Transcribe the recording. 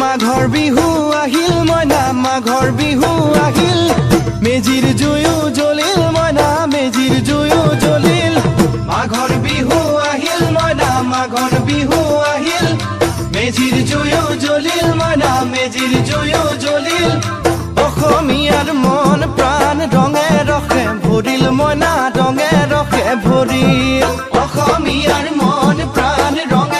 মাঘৰ বিহু আহিল মইনা মাঘৰ বিহু আহিল মেজিৰ জুয়ো জ্বলিল মইনা মেজিৰ জুয়ো জ্বলিল মাঘৰ বিহু আহিল মইনা মাঘৰ বিহু আহিল মেজিৰ জুয়ো জ্বলিল মইনা মেজিৰ জুয়ো জ্বলিল অসমীয়াৰ মন প্ৰাণ ৰঙে ৰসে ভৰিল মইনা ৰঙে ৰসে ভৰিল অসমীয়াৰ মন প্ৰাণ ৰঙে